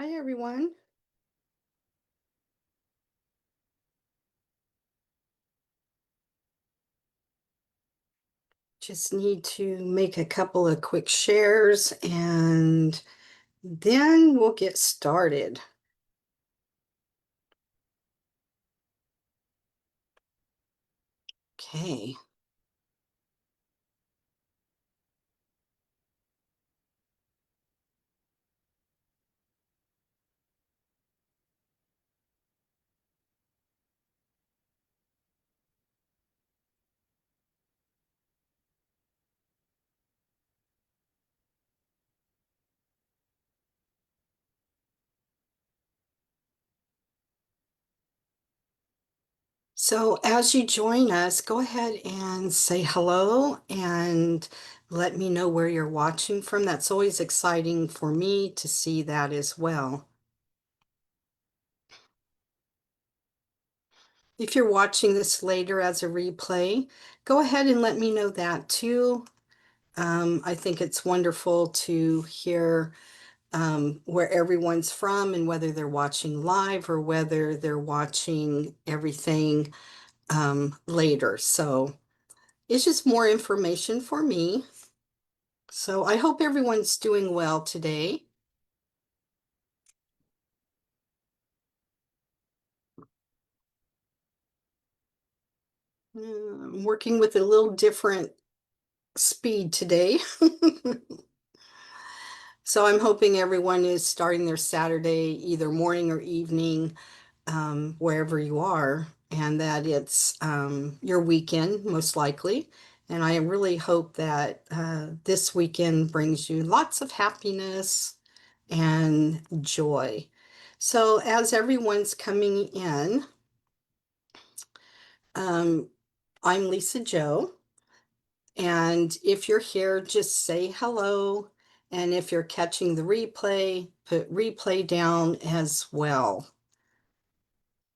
Hi, everyone. Just need to make a couple of quick shares and then we'll get started. Okay. So as you join us, go ahead and say hello and let me know where you're watching from. That's always exciting for me to see that as well. If you're watching this later as a replay, go ahead and let me know that too. I think it's wonderful to hear where everyone's from and whether they're watching live or whether they're watching everything later. So it's just more information for me. So I hope everyone's doing well today. I'm working with a little different speed today. So I'm hoping everyone is starting their Saturday either morning or evening, wherever you are, and that it's your weekend, most likely. And I really hope that this weekend brings you lots of happiness and joy. So as everyone's coming in, um, I'm Lisa Joe. And if you're here, just say hello. And if you're catching the replay, put replay down as well.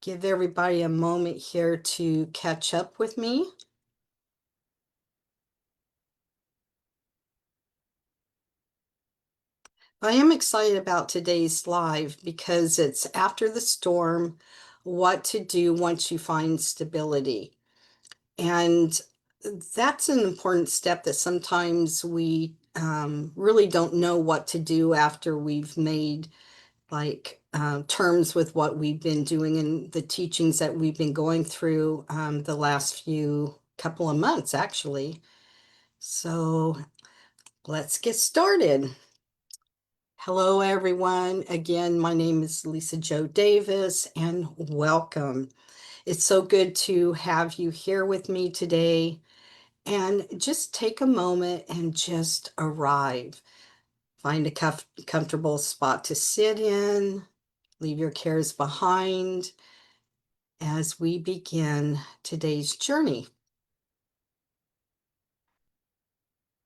Give everybody a moment here to catch up with me. I am excited about today's live because it's after the storm, what to do once you find stability. And that's an important step that sometimes we really don't know what to do after we've made terms with what we've been doing and the teachings that we've been going through the last few couple of months, actually. So let's get started. Hello, everyone. Again, my name is Lisa Joe Davis, and welcome. It's so good to have you here with me today. And just take a moment and just arrive. Find a comfortable spot to sit in, leave your cares behind as we begin today's journey.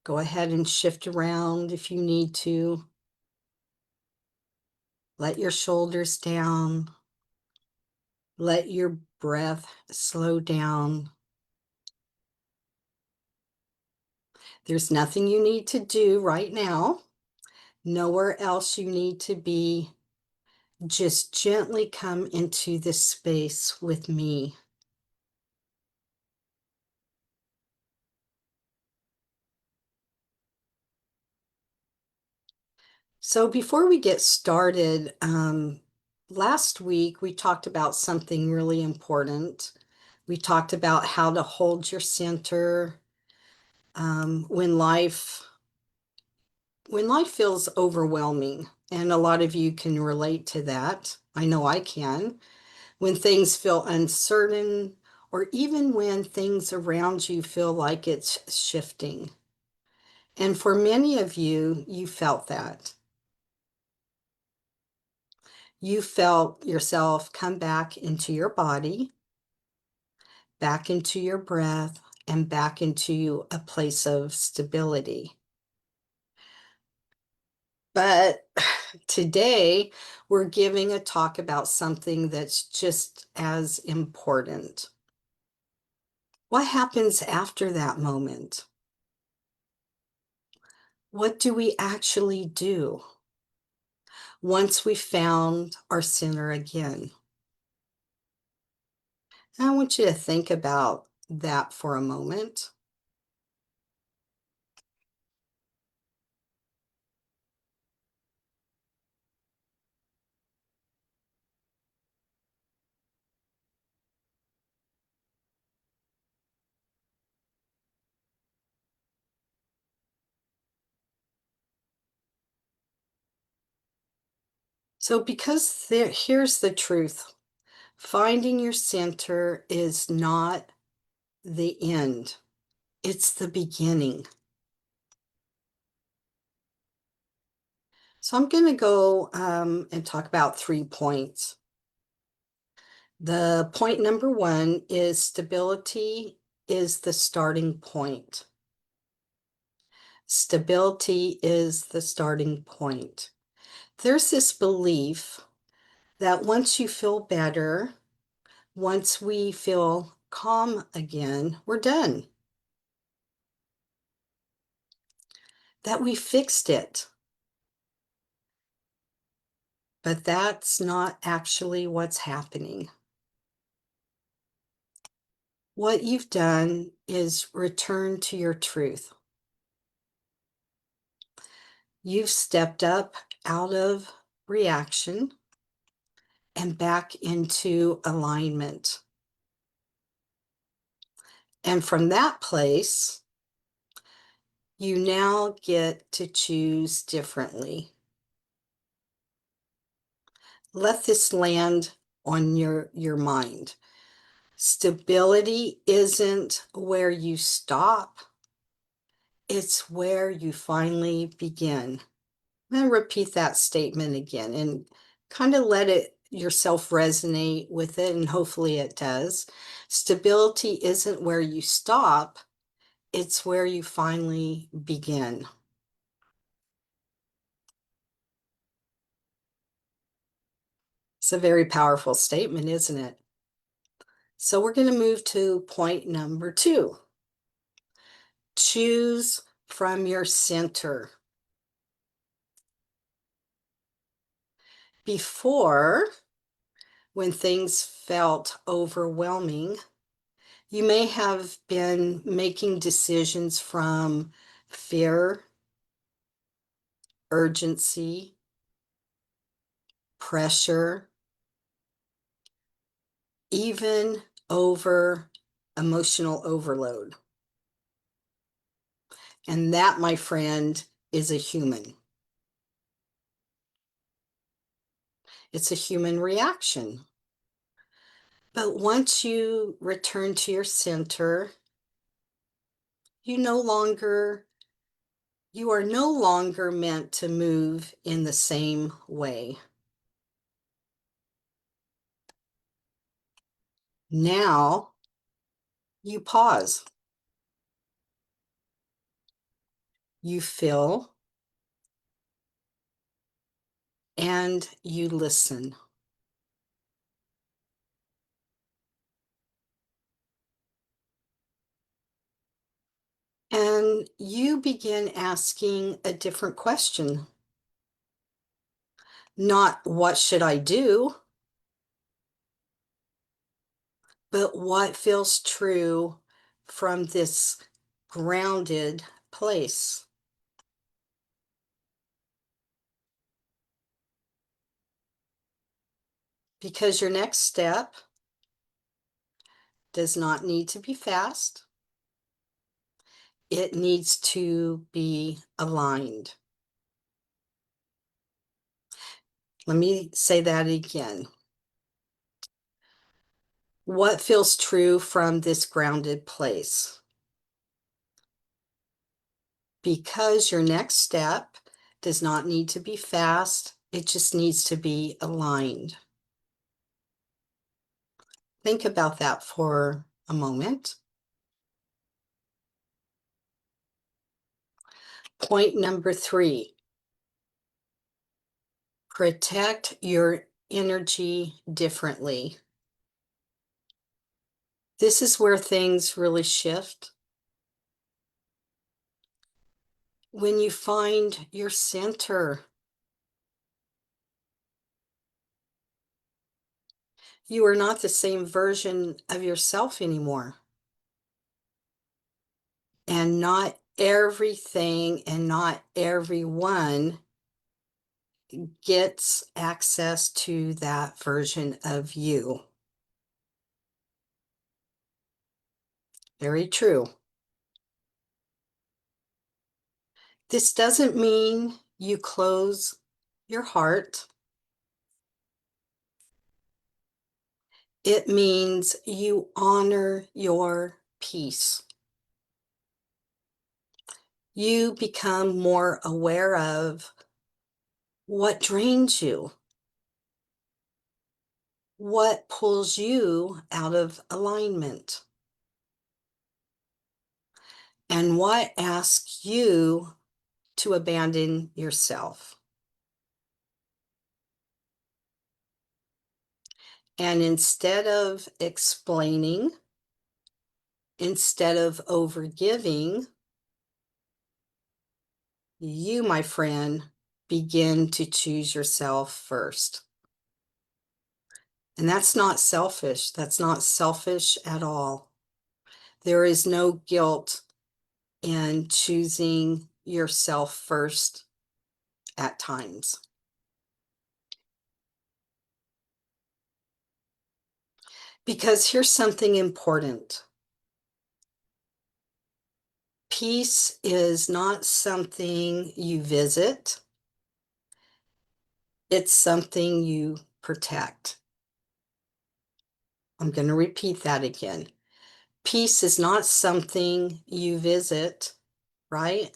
Go ahead and shift around if you need to. Let your shoulders down. Let your breath slow down. There's nothing you need to do right now. Nowhere else you need to be. Just gently come into this space with me. So before we get started, last week we talked about something really important. We talked about how to hold your center when life feels overwhelming, and a lot of you can relate to that. I know I can. When things feel uncertain, or even when things around you feel like it's shifting. And for many of you, you felt that. You felt yourself come back into your body, back into your breath, and back into a place of stability. But today, we're giving a talk about something that's just as important. What happens after that moment? What do we actually do? once we found our center again. And I want you to think about that for a moment. So, because here's the truth, finding your center is not the end, it's the beginning. So, I'm going to go and talk about 3 points. The point number one is stability is the starting point. Stability is the starting point. There's this belief that once you feel better, once we feel calm again, we're done, that we fixed it. But that's not actually what's happening. What you've done is return to your truth. You've stepped up out of reaction and back into alignment. And from that place, you now get to choose differently. Let this land on your mind. Stability isn't where you stop, it's where you finally begin. I'm going to repeat that statement again and kind of let it yourself resonate with it, and hopefully it does. Stability isn't where you stop, it's where you finally begin. It's a very powerful statement, isn't it? So we're going to move to point number two. Choose from your center. Before, when things felt overwhelming, you may have been making decisions from fear, urgency, pressure, even over emotional overload. And that, my friend, is a human. It's a human reaction. But once you return to your center, you are no longer meant to move in the same way. Now you pause, you feel, and you listen. And you begin asking a different question. Not what should I do, but what feels true from this grounded place. Because your next step does not need to be fast. It needs to be aligned. Let me say that again. What feels true from this grounded place? Because your next step does not need to be fast, it just needs to be aligned. Think about that for a moment. Point number three, protect your energy differently. This is where things really shift. When you find your center, You are not the same version of yourself anymore. And not everything and not everyone gets access to that version of you. Very true. This doesn't mean you close your heart. It means you honor your peace. You become more aware of what drains you, what pulls you out of alignment, and what asks you to abandon yourself. And instead of explaining, instead of overgiving, you, my friend, begin to choose yourself first. And that's not selfish. That's not selfish at all. There is no guilt in choosing yourself first at times. Because here's something important. Peace is not something you visit. It's something you protect. I'm going to repeat that again. Peace is not something you visit, right?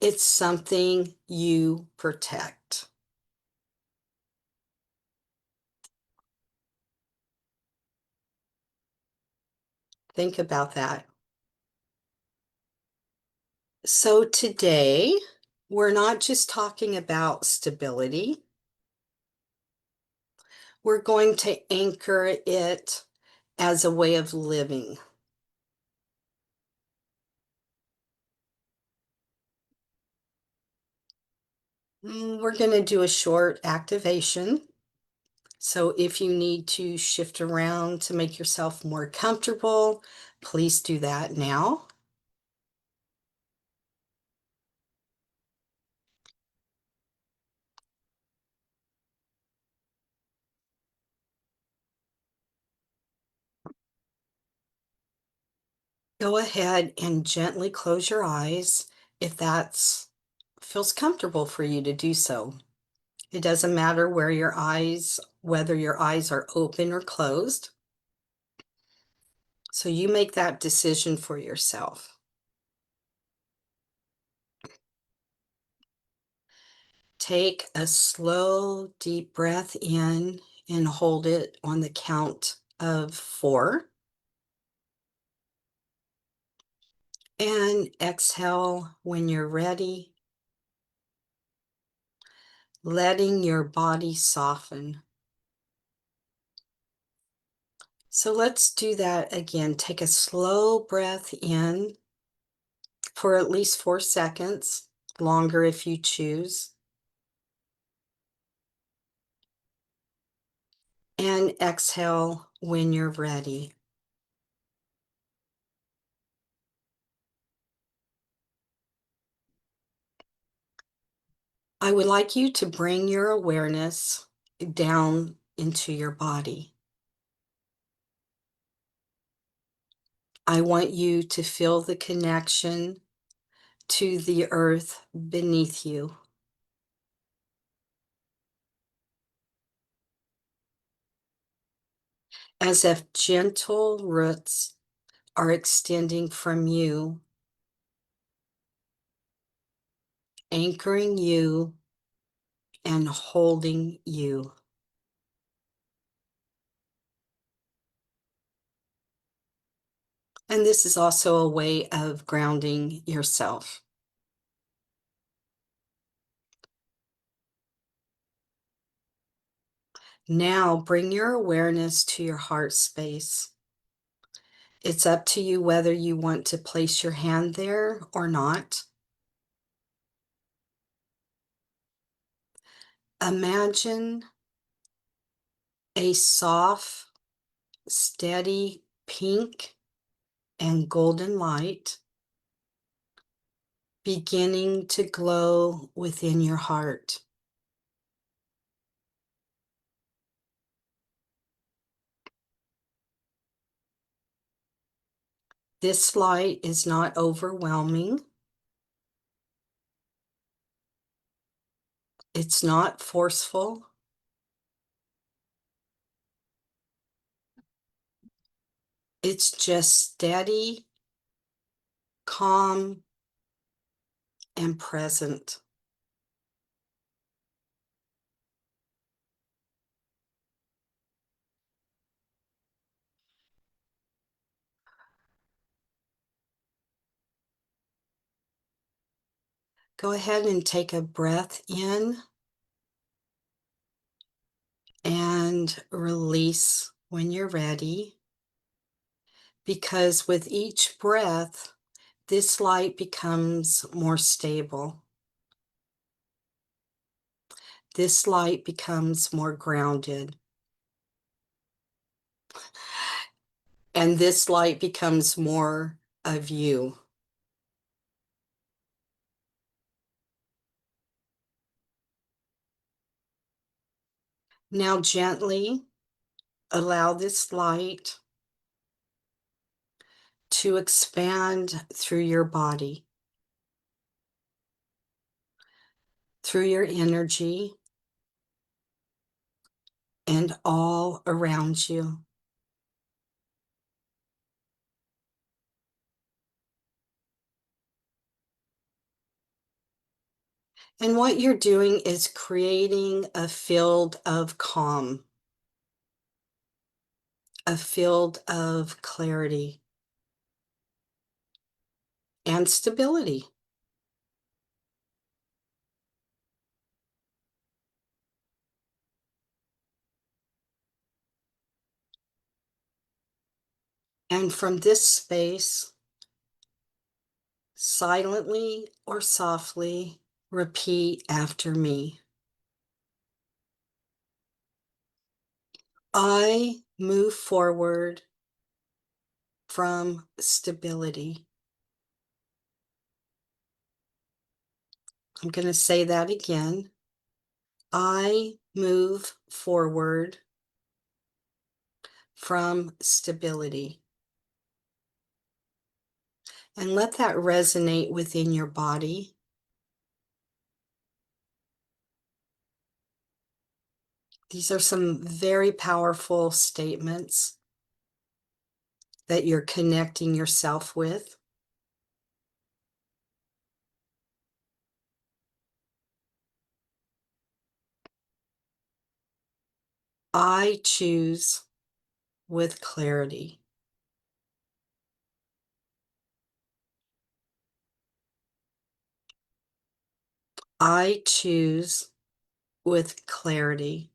It's something you protect. Think about that. So today, we're not just talking about stability. We're going to anchor it as a way of living. We're going to do a short activation. So if you need to shift around to make yourself more comfortable, please do that now. Go ahead and gently close your eyes if that's feels comfortable for you to do so. It doesn't matter whether your eyes are open or closed. So you make that decision for yourself. Take a slow, deep breath in and hold it on the count of 4. And exhale when you're ready, letting your body soften. So let's do that again. Take a slow breath in for at least 4 seconds, longer if you choose. And exhale when you're ready. I would like you to bring your awareness down into your body. I want you to feel the connection to the earth beneath you, as if gentle roots are extending from you, anchoring you and holding you. And this is also a way of grounding yourself. Now bring your awareness to your heart space. It's up to you whether you want to place your hand there or not. Imagine a soft steady pink and golden light beginning to glow within your heart. This light is not overwhelming. It's not forceful. It's just steady, calm, and present. Go ahead and take a breath in and release when you're ready, because with each breath, this light becomes more stable. This light becomes more grounded. And this light becomes more of you. Now gently allow this light to expand through your body, through your energy, and all around you. And what you're doing is creating a field of calm, a field of clarity and stability. And from this space, silently or softly, repeat after me. I move forward from stability. I'm going to say that again. I move forward from stability. And let that resonate within your body. These are some very powerful statements that you're connecting yourself with. I choose with clarity. I choose with clarity.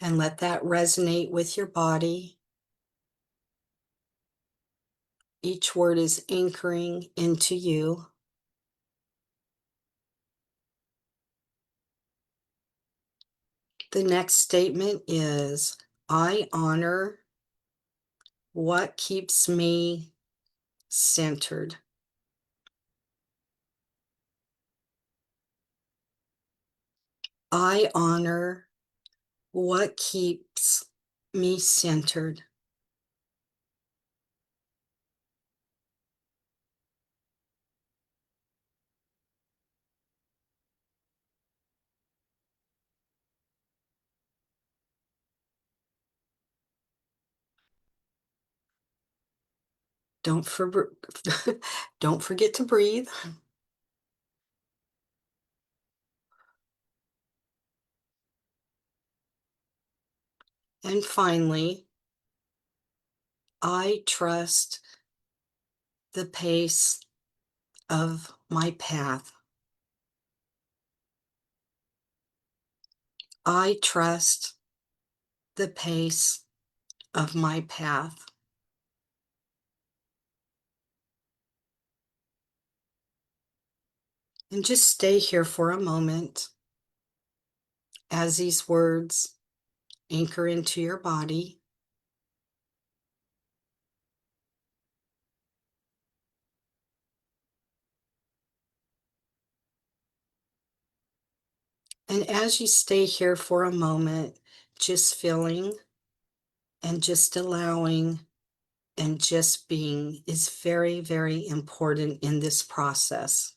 And let that resonate with your body. Each word is anchoring into you. The next statement is, I honor what keeps me centered. I honor what keeps me centered. Don't, for, don't forget to breathe. And finally, I trust the pace of my path. I trust the pace of my path. And just stay here for a moment as these words anchor into your body. And as you stay here for a moment, just feeling and just allowing and just being is very, very important in this process.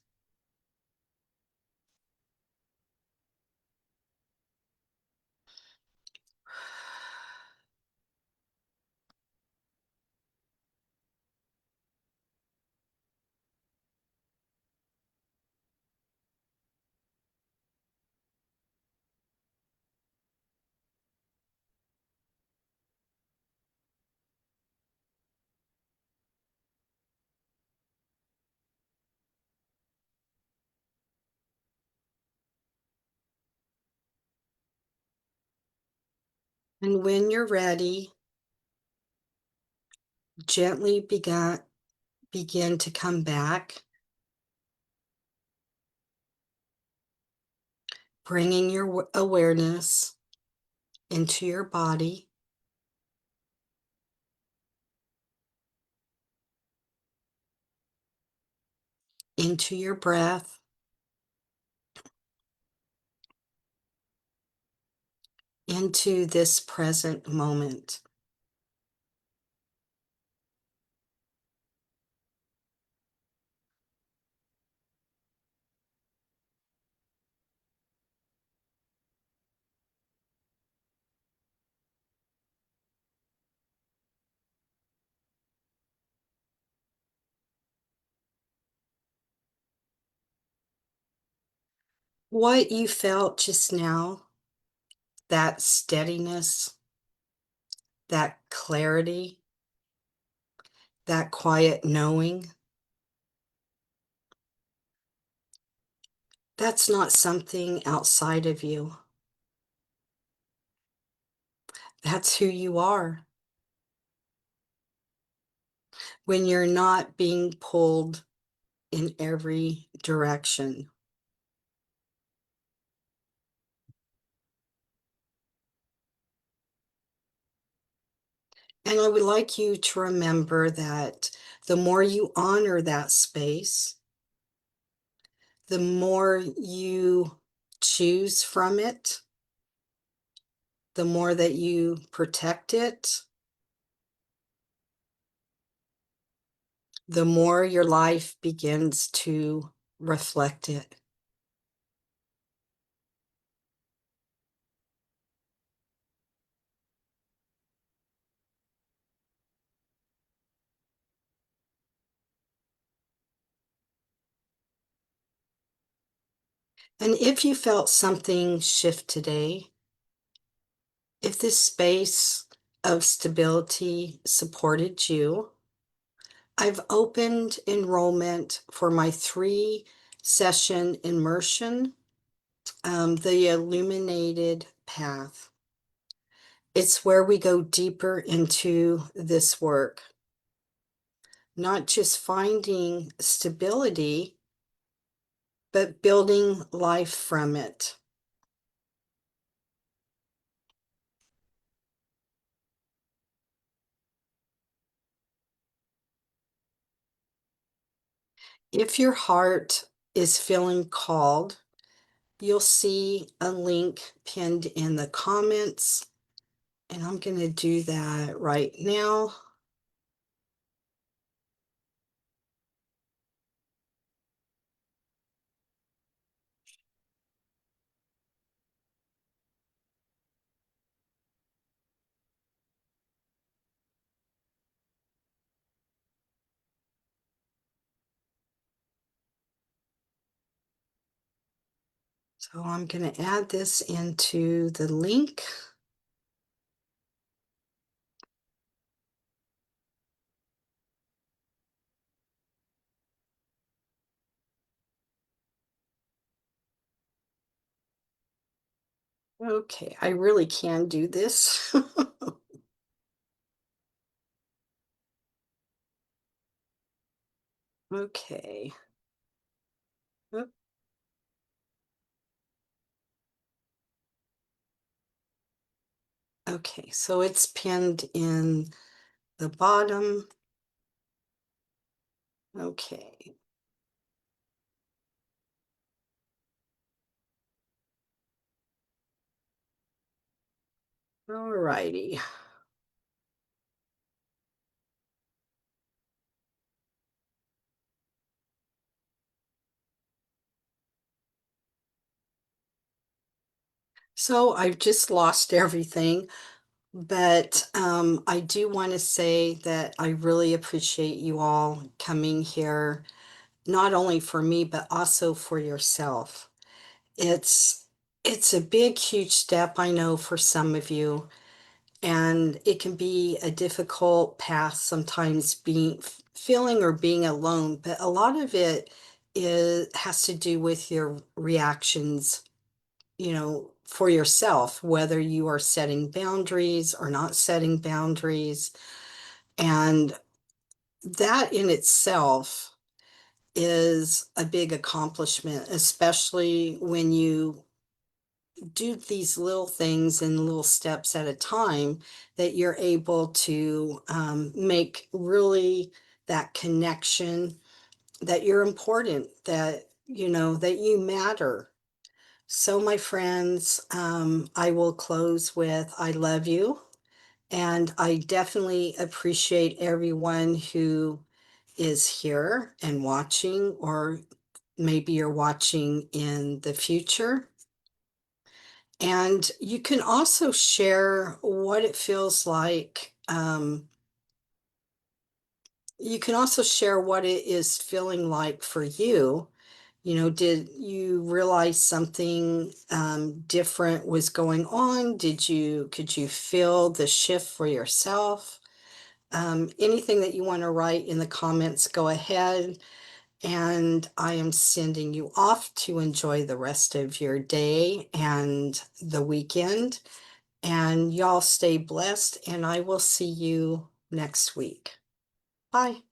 And when you're ready, gently begin to come back, bringing your awareness into your body, into your breath, into this present moment. What you felt just now, that steadiness, that clarity, that quiet knowing, that's not something outside of you. That's who you are when you're not being pulled in every direction. And I would like you to remember that the more you honor that space, the more you choose from it, the more that you protect it, the more your life begins to reflect it. And if you felt something shift today, if this space of stability supported you, I've opened enrollment for my 3-session immersion, the Illuminated Path. It's where we go deeper into this work, not just finding stability, but building life from it. If your heart is feeling called, you'll see a link pinned in the comments, and I'm going to do that right now. So I'm going to add this into the link. Okay, I really can do this. Okay. Oop. Okay, so it's pinned in the bottom. Okay. All righty. So I've just lost everything, but I do want to say that I really appreciate you all coming here, not only for me, but also for yourself. It's it's a big, huge step, I know, for some of you, and it can be a difficult path sometimes being feeling or being alone, but a lot of it is has to do with your reactions, for yourself, whether you are setting boundaries or not setting boundaries. And that in itself is a big accomplishment, especially when you do these little things in little steps at a time, that you're able to make really that connection, that you're important, that you matter. So, my friends, I will close with I love you. And I definitely appreciate everyone who is here and watching, or maybe you're watching in the future. And you can also share what it feels like. You can also share what it is feeling like for you. Did you realize something different was going on? Could you feel the shift for yourself? Anything that you want to write in the comments, go ahead. And I am sending you off to enjoy the rest of your day and the weekend. And y'all stay blessed, and I will see you next week. Bye.